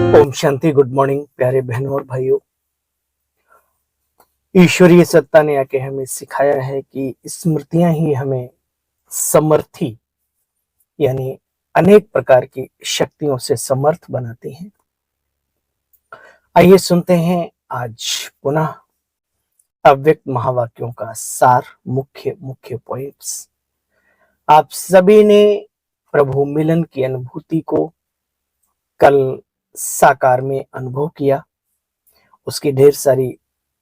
Om Shanti. Good morning प्यारे बहनों और भाइयों। ईश्वरीय सत्ता ने आके हमें सिखाया है कि स्मृतियां ही हमें समर्थी यानी अनेक प्रकार की शक्तियों से समर्थ बनाती हैं। आइए सुनते हैं आज पुनः अव्यक्त महावाक्यों का सार, मुख्य मुख्य पॉइंट्स। आप सभी ने प्रभु मिलन की अनुभूति को कल साकार में अनुभव किया, उसकी ढेर सारी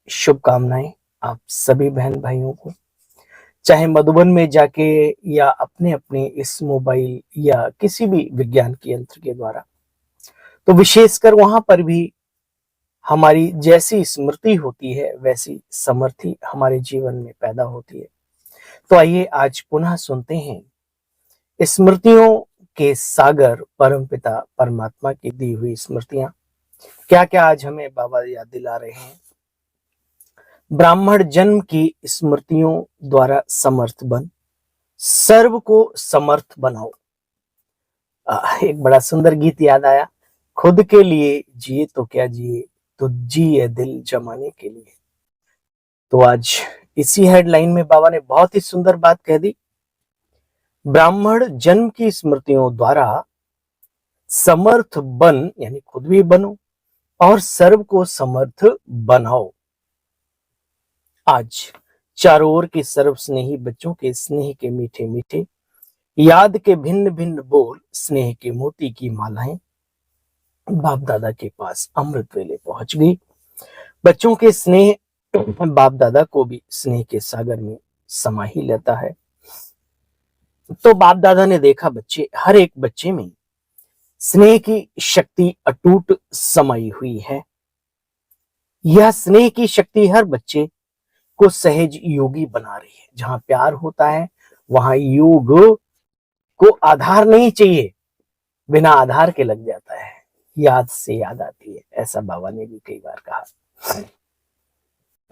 शुभकामनाएं आप सभी बहन भाइयों को, चाहे मधुबन में जाके या अपने अपने इस मोबाइल या किसी भी विज्ञान के यंत्र के द्वारा। तो विशेषकर वहां पर भी हमारी जैसी स्मृति होती है वैसी समर्थी हमारे जीवन में पैदा होती है। तो आइए आज पुनः सुनते हैं स्मृतियों के सागर परमपिता परमात्मा की दी हुई स्मृतियां। क्या क्या आज हमें बाबा याद दिला रहे हैं। ब्राह्मण जन्म की स्मृतियों द्वारा समर्थ बन, सर्व को समर्थ बनाओ। एक बड़ा सुंदर गीत याद आया, खुद के लिए जिए तो क्या जिए, तो जिए दिल जमाने के लिए। तो आज इसी हेडलाइन में बाबा ने बहुत ही सुंदर बात कह दी। ब्राह्मण जन्म की स्मृतियों द्वारा समर्थ बन, यानी खुद भी बनो और सर्व को समर्थ बनाओ। आज चारों ओर के सर्व स्नेही बच्चों के स्नेह के मीठे मीठे याद के भिन्न भिन्न बोल, स्नेह के मोती की मालाएं बाप दादा के पास अमृत वेले पहुंच गई। बच्चों के स्नेह बाप दादा को भी स्नेह के सागर में समा ही लेता है। तो बाप दादा ने देखा बच्चे, हर एक बच्चे में स्नेह की शक्ति अटूट समाई हुई है। यह स्नेह की शक्ति हर बच्चे को सहज योगी बना रही है। जहां प्यार होता है वहां योग को आधार नहीं चाहिए, बिना आधार के लग जाता है, याद से याद आती है। ऐसा बाबा ने भी कई बार कहा।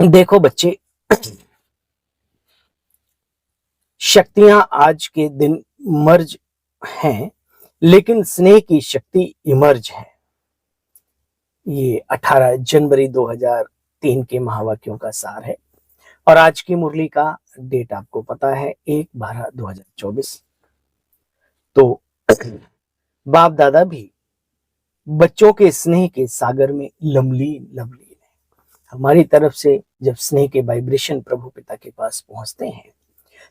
देखो बच्चे, शक्तियां आज के दिन मर्ज हैं, लेकिन स्नेह की शक्ति इमर्ज है। ये 18 जनवरी 2003 के महावाक्यों का सार है। और आज की मुरली का डेट आपको पता है, 1/12/2024। तो बाप दादा भी बच्चों के स्नेह के सागर में लवलीन है। हमारी तरफ से जब स्नेह के वाइब्रेशन प्रभु पिता के पास पहुंचते हैं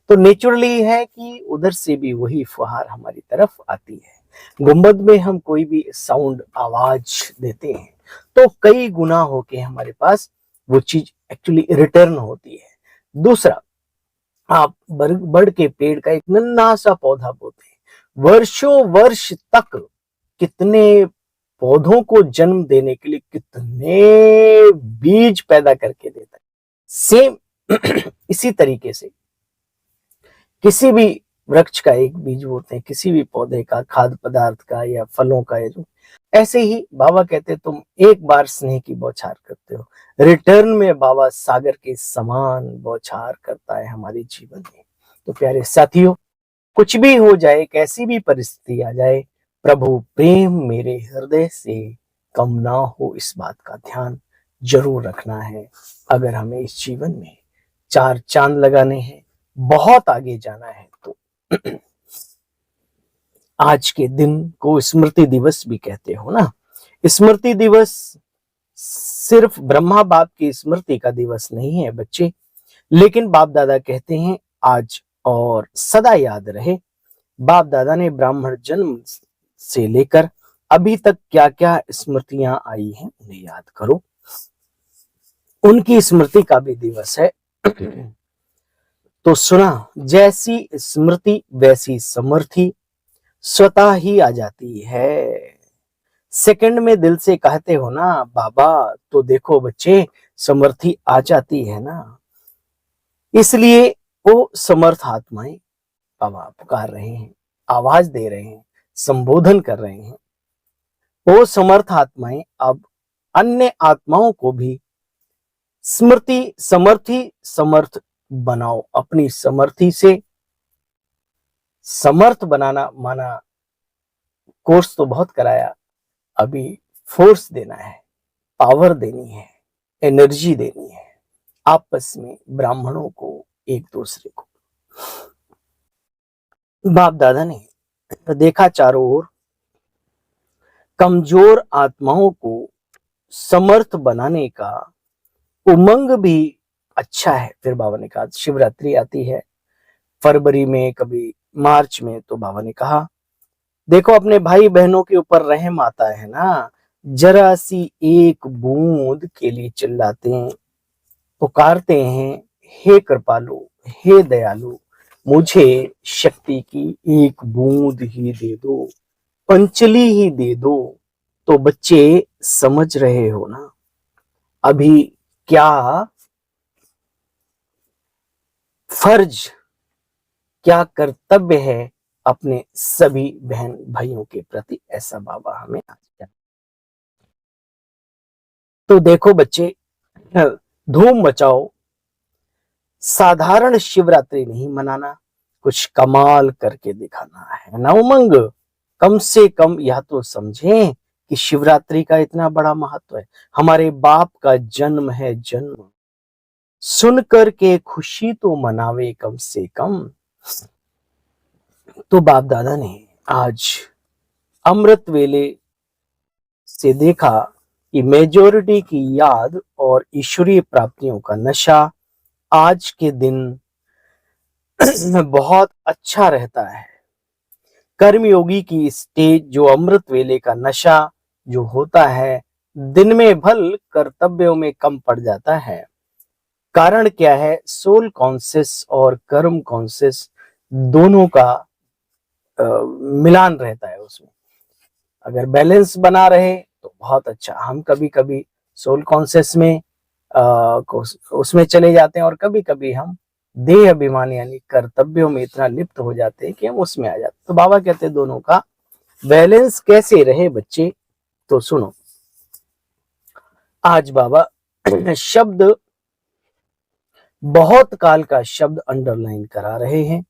तो नेचुरली है कि उधर से भी वही फुहार हमारी तरफ आती है। गुंबद में हम कोई भी साउंड, आवाज देते हैं तो कई गुना होके हमारे पास वो चीज एक्चुअली रिटर्न होती है। दूसरा, आप बड़ के पेड़ का एक नन्हा सा पौधा बोते हैं, वर्षों वर्ष तक कितने पौधों को जन्म देने के लिए कितने बीज पैदा करके देता है। सेम इसी तरीके से किसी भी वृक्ष का एक बीज बोते हैं, किसी भी पौधे का, खाद्य पदार्थ का या फलों का, या जो ऐसे ही बाबा कहते तुम एक बार स्नेह की बौछार करते हो, रिटर्न में बाबा सागर के समान बौछार करता है हमारे जीवन में। तो प्यारे साथियों, कुछ भी हो जाए, कैसी भी परिस्थिति आ जाए, प्रभु प्रेम मेरे हृदय से कम ना हो, इस बात का ध्यान जरूर रखना है। अगर हमें इस जीवन में 4 चांद लगाने हैं, बहुत आगे जाना है, तो आज के दिन को स्मृति दिवस भी कहते हो ना। स्मृति दिवस सिर्फ ब्रह्मा बाप की स्मृति का दिवस नहीं है बच्चे, लेकिन बाप दादा कहते हैं आज और सदा याद रहे, बाप दादा ने ब्राह्मण जन्म से लेकर अभी तक क्या क्या स्मृतियां आई हैं उन्हें याद करो। उनकी स्मृति का भी दिवस है। तो सुना, जैसी स्मृति वैसी समर्थी स्वतः ही आ जाती है। सेकंड में दिल से कहते हो ना बाबा, तो देखो बच्चे, समर्थी आ जाती है ना। इसलिए वो समर्थ आत्माएं बाबा पुकार रहे हैं, आवाज दे रहे हैं, संबोधन कर रहे हैं। वो समर्थ आत्माएं अब अन्य आत्माओं को भी समर्थ बनाओ। अपनी समर्थी से समर्थ बनाना माना कोर्स तो बहुत कराया, अभी फोर्स देना है, पावर देनी है, एनर्जी देनी है आपस में ब्राह्मणों को, एक दूसरे को। बाप दादा ने देखा चारों ओर कमजोर आत्माओं को समर्थ बनाने का उमंग भी अच्छा है। फिर बाबा ने कहा शिवरात्रि आती है फरवरी में, कभी मार्च में, तो बाबा ने कहा देखो अपने भाई बहनों के ऊपर रहम आता है ना, जरा सी एक बूंद के लिए चिल्लाते हैं, पुकारते हैं, हे कृपालु, हे दयालु, मुझे शक्ति की एक बूंद ही दे दो, अंजलि ही दे दो। तो बच्चे समझ रहे हो ना अभी क्या फर्ज, क्या कर्तव्य है अपने सभी बहन भाइयों के प्रति, ऐसा बाबा हमें आज। तो देखो बच्चे, धूम मचाओ, साधारण शिवरात्रि नहीं मनाना, कुछ कमाल करके दिखाना है ना उमंग। कम से कम यह तो समझें कि शिवरात्रि का इतना बड़ा महत्व है, हमारे बाप का जन्म है, जन्म सुन कर के खुशी तो मनावे कम से कम। तो बाप दादा ने आज अमृत वेले से देखा कि मेजॉरिटी की याद और ईश्वरीय प्राप्तियों का नशा आज के दिन बहुत अच्छा रहता है। कर्मयोगी की स्टेज जो अमृत वेले का नशा जो होता है, दिन में भल कर्तव्यों में कम पड़ जाता है। कारण क्या है? सोल कॉन्शियस और कर्म कॉन्शियस दोनों का मिलान रहता है उसमें। अगर बैलेंस बना रहे तो बहुत अच्छा। हम कभी कभी सोल कॉन्शियस में उसमें चले जाते हैं और कभी कभी हम देह अभिमान यानी कर्तव्यों में इतना लिप्त हो जाते हैं कि हम उसमें आ जाते। तो बाबा कहते हैं दोनों का बैलेंस कैसे रहे बच्चे, तो सुनो। आज बाबा शब्द, बहुत काल का शब्द अंडरलाइन करा रहे हैं।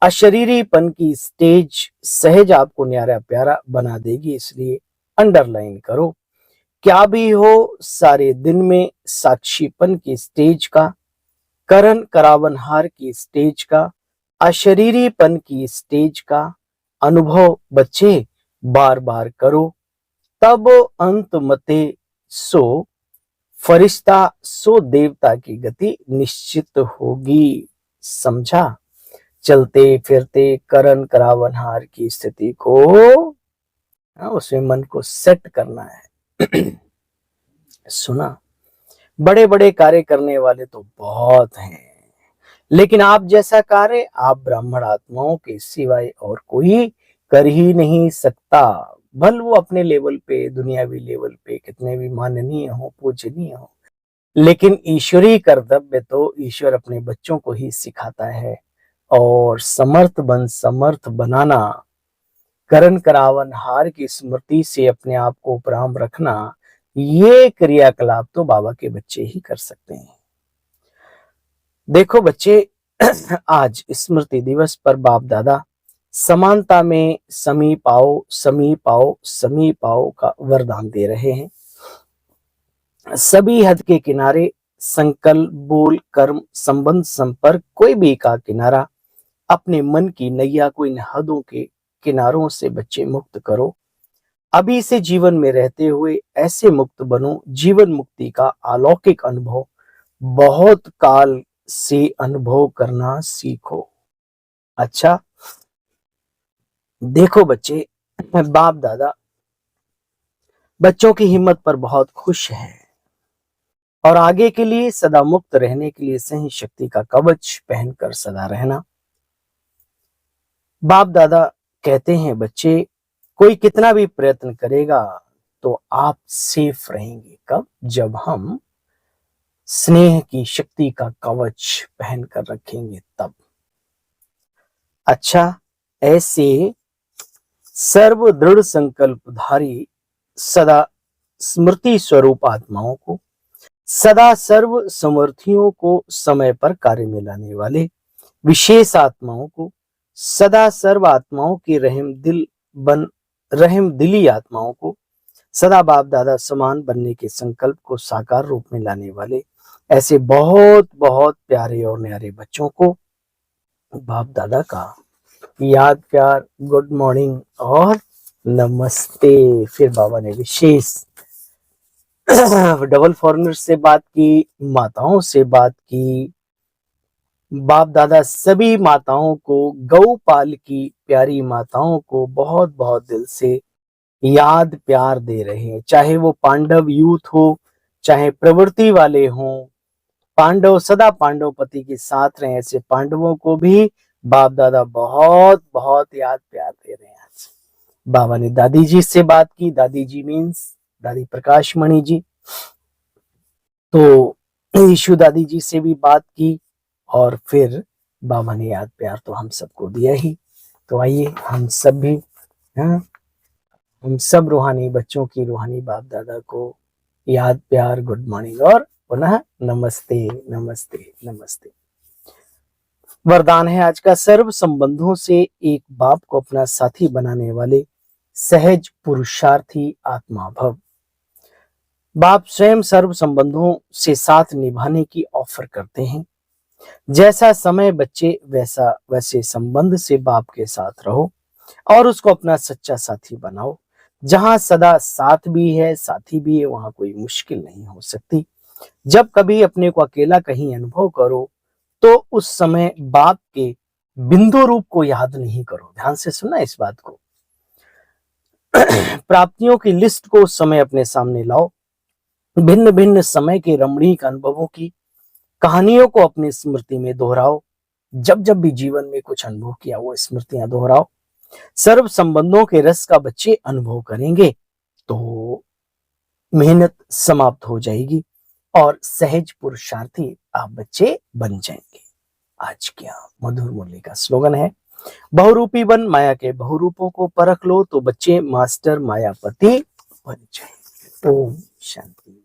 अशरीरीपन की स्टेज सहज आपको न्यारा प्यारा बना देगी, इसलिए अंडरलाइन करो। क्या भी हो सारे दिन में साक्षीपन की स्टेज का, करण करावनहार की स्टेज का, अशरीरीपन की स्टेज का अनुभव बच्चे बार बार करो, तब अंत मते सो फरिश्ता सो देवता की गति निश्चित होगी। समझा? चलते फिरते करण करावनहार की स्थिति को उसमें मन को सेट करना है। सुना? बड़े बड़े कार्य करने वाले तो बहुत हैं, लेकिन आप जैसा कार्य आप ब्राह्मण आत्माओं के सिवाय और कोई कर ही नहीं सकता। भल वो अपने लेवल पे, दुनियावी लेवल पे कितने भी माननीय हो, पूजनीय हो, लेकिन ईश्वरीय कर्तव्य तो ईश्वर अपने बच्चों को ही सिखाता है। और समर्थ बनाना, करण करावनहार की स्मृति से अपने आप को उपराम रखना, ये क्रियाकलाप तो बाबा के बच्चे ही कर सकते हैं। देखो बच्चे, आज स्मृति दिवस पर बाप दादा समानता में समीप आओ, समीप आओ, समीप आओ का वरदान दे रहे हैं। सभी हद के किनारे संकल्प, बोल, कर्म, संबंध, संपर्क, कोई भी का किनारा, अपने मन की नैया को इन हदों के किनारों से बच्चे मुक्त करो। अभी से जीवन में रहते हुए ऐसे मुक्त बनो, जीवन मुक्ति का अलौकिक अनुभव बहुत काल से अनुभव करना सीखो। अच्छा, देखो बच्चे, बाप दादा बच्चों की हिम्मत पर बहुत खुश है और आगे के लिए सदा मुक्त रहने के लिए सही शक्ति का कवच पहनकर सदा रहना। बाप दादा कहते हैं बच्चे, कोई कितना भी प्रयत्न करेगा तो आप सेफ रहेंगे। कब? जब हम स्नेह की शक्ति का कवच पहनकर रखेंगे तब। अच्छा, ऐसे सर्व दृढ़ संकल्पधारी सदा स्मृति स्वरूप आत्माओं को, सदा सर्व समर्थियों को समय पर कार्य में लाने वाले विशेष आत्माओं को, सदा सर्व आत्माओं के रहम दिली आत्माओं को, सदा बाप दादा समान बनने के संकल्प को साकार रूप में लाने वाले ऐसे बहुत बहुत प्यारे और न्यारे बच्चों को बाप दादा का याद प्यार, गुड मॉर्निंग और नमस्ते। फिर बाबा ने विशेष डबल फॉरेनर से बात की, माताओं से बात की। बाप दादा सभी माताओं को, गौपाल की प्यारी माताओं को बहुत बहुत दिल से याद प्यार दे रहे हैं। चाहे वो पांडव यूथ हो, चाहे प्रवृत्ति वाले हों, पांडव सदा पांडव पति के साथ रहे, ऐसे पांडवों को भी बाप दादा बहुत बहुत याद प्यार दे रहे हैं। आज बाबा ने दादी जी से बात की। दादी जी मीन्स दादी प्रकाश मणि जी। तो यीशु दादी जी से भी बात की और फिर बाबा ने याद प्यार तो हम सबको दिया ही। तो आइए हम सब भी, हम सब रूहानी बच्चों की रूहानी बाप दादा को याद प्यार, गुड मॉर्निंग और पुनः नमस्ते नमस्ते नमस्ते। वरदान है आज का, सर्व संबंधों से एक बाप को अपना साथी बनाने वाले सहज पुरुषार्थी आत्मा भव। बाप स्वयं सर्व संबंधों से साथ निभाने की ऑफर करते हैं। जैसा समय बच्चे वैसे संबंध से बाप के साथ रहो और उसको अपना सच्चा साथी बनाओ। जहां सदा साथ भी है, साथी भी है, वहां कोई मुश्किल नहीं हो सकती। जब कभी अपने को अकेला कहीं अनुभव करो तो उस समय बाप के बिंदु रूप को याद नहीं करो। ध्यान से सुनना इस बात को। प्राप्तियों की लिस्ट को उस समय अपने सामने लाओ। भिन्न भिन्न समय के रमणीक अनुभवों की कहानियों को अपनी स्मृति में दोहराओ। जब जब भी जीवन में कुछ अनुभव किया वो स्मृतियां दोहराओ। सर्व संबंधों के रस का बच्चे अनुभव करेंगे तो मेहनत समाप्त हो जाएगी और सहज पुरुषार्थी आप बच्चे बन जाएंगे। आज क्या मधुर मुरली का स्लोगन है, बहुरूपी बन माया के बहुरूपों को परख लो तो बच्चे मास्टर मायापति बन जाएंगे। ओम शांति।